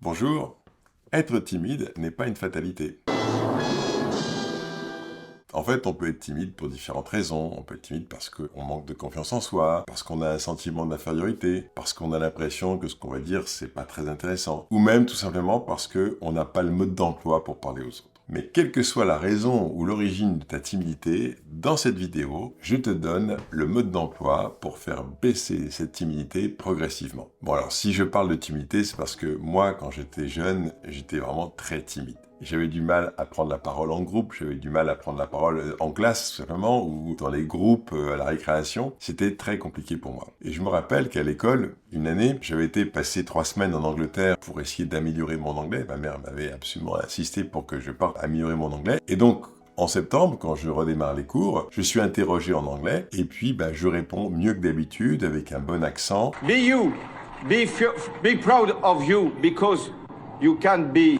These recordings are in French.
Bonjour, être timide n'est pas une fatalité. En fait, on peut être timide pour différentes raisons. On peut être timide parce qu'on manque de confiance en soi, parce qu'on a un sentiment d'infériorité, parce qu'on a l'impression que ce qu'on va dire, c'est pas très intéressant, ou même tout simplement parce qu'on n'a pas le mode d'emploi pour parler aux autres. Mais quelle que soit la raison ou l'origine de ta timidité, dans cette vidéo, je te donne le mode d'emploi pour faire baisser cette timidité progressivement. Bon alors, si je parle de timidité, c'est parce que moi, quand j'étais jeune, j'étais vraiment très timide. J'avais du mal à prendre la parole en groupe, j'avais du mal à prendre la parole en classe, simplement, ou dans les groupes à la récréation. C'était très compliqué pour moi. Et je me rappelle qu'à l'école, une année, j'avais été passer 3 semaines en Angleterre pour essayer d'améliorer mon anglais. Ma mère m'avait absolument insisté pour que je parte améliorer mon anglais. Et donc, en septembre, quand je redémarre les cours, je suis interrogé en anglais, et puis je réponds mieux que d'habitude, avec un bon accent. Be you. Be proud of you, because you can be...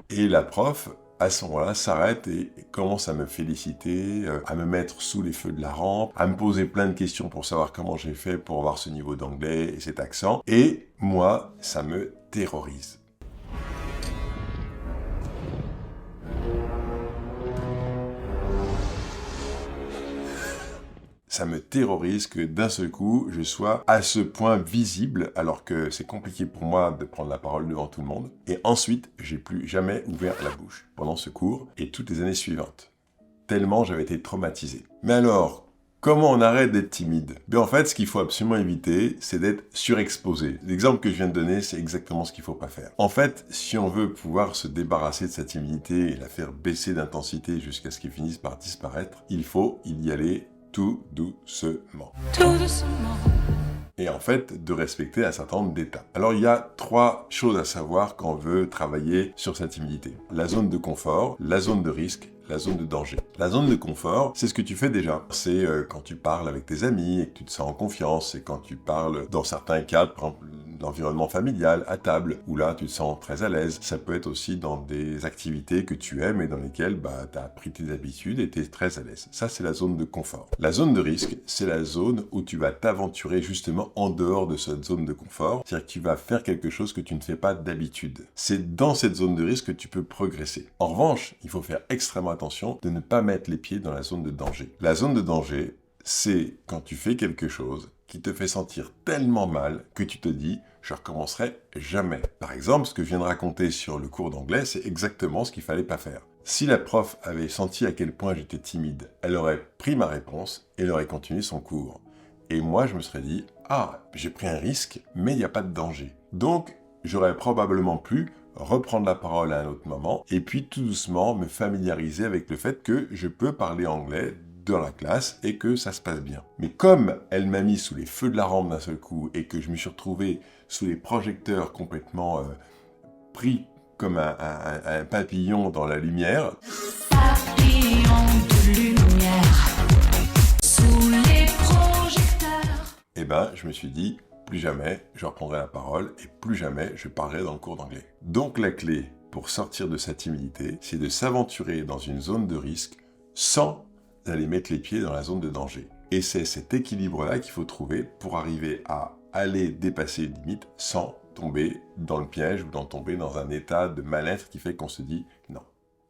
Et la prof, à ce moment-là, s'arrête et commence à me féliciter, à me mettre sous les feux de la rampe, à me poser plein de questions pour savoir comment j'ai fait pour avoir ce niveau d'anglais et cet accent. Et moi, ça me terrorise. Ça me terrorise que d'un seul coup, je sois à ce point visible, alors que c'est compliqué pour moi de prendre la parole devant tout le monde. Et ensuite, j'ai plus jamais ouvert la bouche pendant ce cours et toutes les années suivantes. Tellement j'avais été traumatisé. Mais alors, comment on arrête d'être timide? Ben en fait, ce qu'il faut absolument éviter, c'est d'être surexposé. L'exemple que je viens de donner, c'est exactement ce qu'il ne faut pas faire. En fait, si on veut pouvoir se débarrasser de sa timidité et la faire baisser d'intensité jusqu'à ce qu'elle finisse par disparaître, il faut y aller tout doucement. Tout doucement. Et en fait, de respecter un certain nombre d'étapes. Alors, il y a 3 choses à savoir quand on veut travailler sur sa timidité. La zone de confort, la zone de risque, la zone de danger. La zone de confort, c'est ce que tu fais déjà. C'est quand tu parles avec tes amis et que tu te sens en confiance. C'est quand tu parles, dans certains cadres, par exemple, l'environnement familial, à table, où là, tu te sens très à l'aise. Ça peut être aussi dans des activités que tu aimes et dans lesquelles tu as appris tes habitudes et tu es très à l'aise. Ça, c'est la zone de confort. La zone de risque, c'est la zone où tu vas t'aventurer justement en dehors de cette zone de confort. C'est-à-dire que tu vas faire quelque chose que tu ne fais pas d'habitude. C'est dans cette zone de risque que tu peux progresser. En revanche, il faut faire extrêmement attention de ne pas mettre les pieds dans la zone de danger. La zone de danger, c'est quand tu fais quelque chose qui te fait sentir tellement mal que tu te dis « je recommencerai jamais ». Par exemple, ce que je viens de raconter sur le cours d'anglais, c'est exactement ce qu'il fallait pas faire. Si la prof avait senti à quel point j'étais timide, elle aurait pris ma réponse et elle aurait continué son cours. Et moi, je me serais dit « ah, j'ai pris un risque, mais il n'y a pas de danger ». Donc, j'aurais probablement pu reprendre la parole à un autre moment et puis tout doucement me familiariser avec le fait que je peux parler anglais dans la classe et que ça se passe bien. Mais comme elle m'a mis sous les feux de la rampe d'un seul coup et que je me suis retrouvé sous les projecteurs complètement pris comme un papillon dans la lumière, papillon de lumière sous les projecteurs, et je me suis dit, plus jamais je reprendrai la parole et plus jamais je parlerai dans le cours d'anglais. Donc la clé pour sortir de sa timidité, c'est de s'aventurer dans une zone de risque sans d'aller mettre les pieds dans la zone de danger. Et c'est cet équilibre-là qu'il faut trouver pour arriver à aller dépasser les limites sans tomber dans le piège ou tomber dans un état de mal-être qui fait qu'on se dit « non,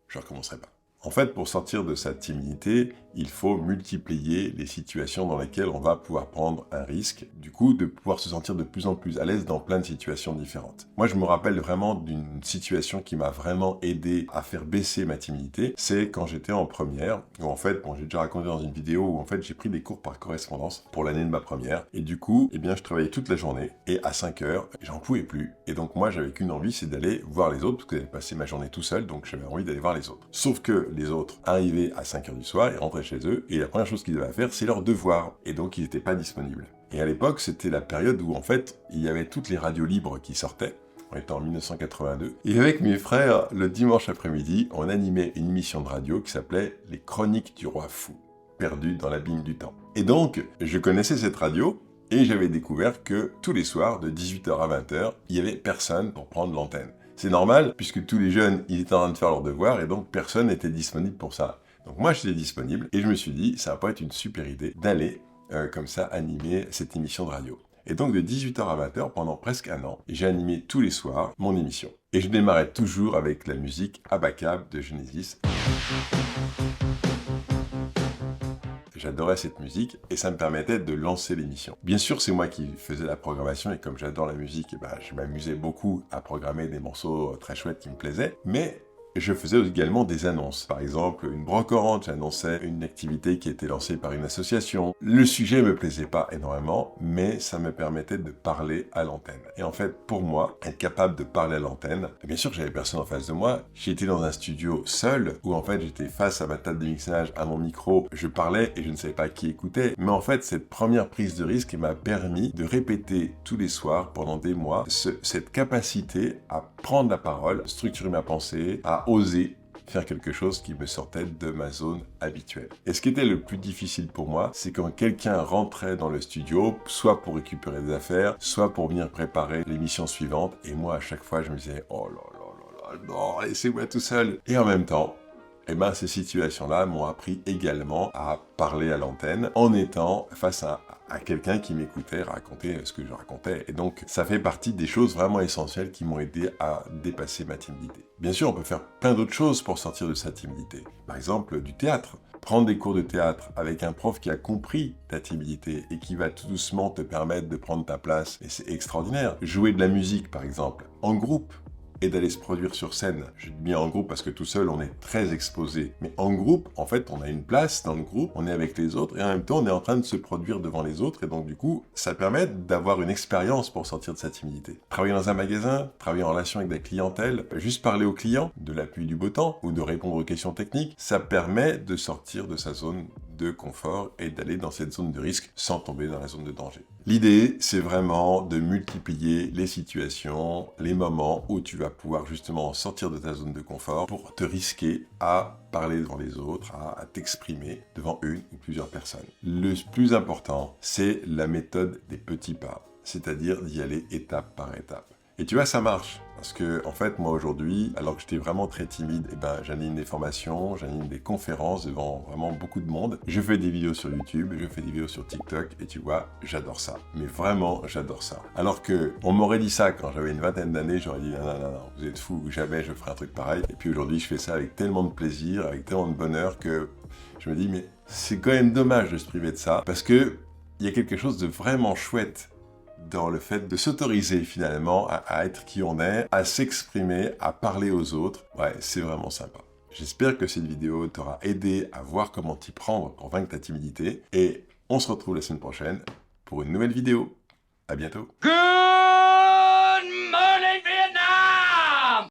je ne recommencerai pas ». En fait, pour sortir de sa timidité, il faut multiplier les situations dans lesquelles on va pouvoir prendre un risque, du coup, de pouvoir se sentir de plus en plus à l'aise dans plein de situations différentes. Moi, je me rappelle vraiment d'une situation qui m'a vraiment aidé à faire baisser ma timidité, c'est quand j'étais en première, où en fait, j'ai déjà raconté dans une vidéo où en fait, j'ai pris des cours par correspondance pour l'année de ma première, et du coup, je travaillais toute la journée, et à 5 heures, j'en pouvais plus. Et donc moi, j'avais qu'une envie, c'est d'aller voir les autres, parce que j'avais passé ma journée tout seul, donc j'avais envie d'aller voir les autres. Sauf que les autres arrivaient à 5 heures du soir, ils rentraient chez eux, et la première chose qu'ils devaient faire, c'est leur devoir. Et donc, ils n'étaient pas disponibles. Et à l'époque, c'était la période où, en fait, il y avait toutes les radios libres qui sortaient. On était en 1982. Et avec mes frères, le dimanche après-midi, on animait une émission de radio qui s'appelait « Les Chroniques du Roi Fou », perdu dans l'abîme du temps. Et donc, je connaissais cette radio, et j'avais découvert que tous les soirs, de 18h à 20h, il n'y avait personne pour prendre l'antenne. C'est normal, puisque tous les jeunes, ils étaient en train de faire leurs devoirs, et donc personne n'était disponible pour ça. Donc moi, j'étais disponible, et je me suis dit, ça va pas être une super idée d'aller, comme ça, animer cette émission de radio. Et donc de 18h à 20h, pendant presque un an, j'ai animé tous les soirs mon émission. Et je démarrais toujours avec la musique Abacab de Genesis. J'adorais cette musique et ça me permettait de lancer l'émission. Bien sûr, c'est moi qui faisais la programmation et comme j'adore la musique, je m'amusais beaucoup à programmer des morceaux très chouettes qui me plaisaient, mais je faisais également des annonces. Par exemple, une brocante, j'annonçais une activité qui était lancée par une association. Le sujet me plaisait pas énormément, mais ça me permettait de parler à l'antenne. Et en fait, pour moi, être capable de parler à l'antenne, bien sûr que j'avais personne en face de moi. J'étais dans un studio seul, où en fait j'étais face à ma table de mixage, à mon micro, je parlais et je ne savais pas qui écoutait. Mais en fait, cette première prise de risque m'a permis de répéter tous les soirs, pendant des mois, cette capacité à prendre la parole, structurer ma pensée, à oser faire quelque chose qui me sortait de ma zone habituelle. Et ce qui était le plus difficile pour moi, c'est quand quelqu'un rentrait dans le studio, soit pour récupérer des affaires, soit pour venir préparer l'émission suivante. Et moi, à chaque fois, je me disais « Oh là là là là, non, laissez-moi tout seul !» Et en même temps, ces situations-là m'ont appris également à parler à l'antenne en étant face à quelqu'un qui m'écoutait raconter ce que je racontais. Et donc, ça fait partie des choses vraiment essentielles qui m'ont aidé à dépasser ma timidité. Bien sûr, on peut faire plein d'autres choses pour sortir de sa timidité. Par exemple, du théâtre. Prendre des cours de théâtre avec un prof qui a compris ta timidité et qui va tout doucement te permettre de prendre ta place, et c'est extraordinaire. Jouer de la musique, par exemple, en groupe. Et d'aller se produire sur scène. Je dis bien en groupe parce que tout seul, on est très exposé. Mais en groupe, en fait, on a une place dans le groupe, on est avec les autres, et en même temps, on est en train de se produire devant les autres, et donc du coup, ça permet d'avoir une expérience pour sortir de sa timidité. Travailler dans un magasin, travailler en relation avec des clientèles, juste parler aux clients, de la pluie du beau temps, ou de répondre aux questions techniques, ça permet de sortir de sa zone de confort et d'aller dans cette zone de risque sans tomber dans la zone de danger. L'idée, c'est vraiment de multiplier les situations, les moments où tu vas pouvoir justement sortir de ta zone de confort pour te risquer à parler devant les autres, à t'exprimer devant une ou plusieurs personnes. Le plus important, c'est la méthode des petits pas, c'est-à-dire d'y aller étape par étape. Et tu vois, ça marche. Parce que, en fait, moi aujourd'hui, alors que j'étais vraiment très timide, j'anime des formations, j'anime des conférences devant vraiment beaucoup de monde. Je fais des vidéos sur YouTube, je fais des vidéos sur TikTok, et tu vois, j'adore ça. Mais vraiment, j'adore ça. Alors que, on m'aurait dit ça quand j'avais une vingtaine d'années, j'aurais dit non, vous êtes fous, jamais je ferai un truc pareil. Et puis aujourd'hui, je fais ça avec tellement de plaisir, avec tellement de bonheur que je me dis, mais c'est quand même dommage de se priver de ça, parce que il y a quelque chose de vraiment chouette dans le fait de s'autoriser finalement à être qui on est, à s'exprimer, à parler aux autres. Ouais, c'est vraiment sympa. J'espère que cette vidéo t'aura aidé à voir comment t'y prendre pour vaincre ta timidité. Et on se retrouve la semaine prochaine pour une nouvelle vidéo. À bientôt.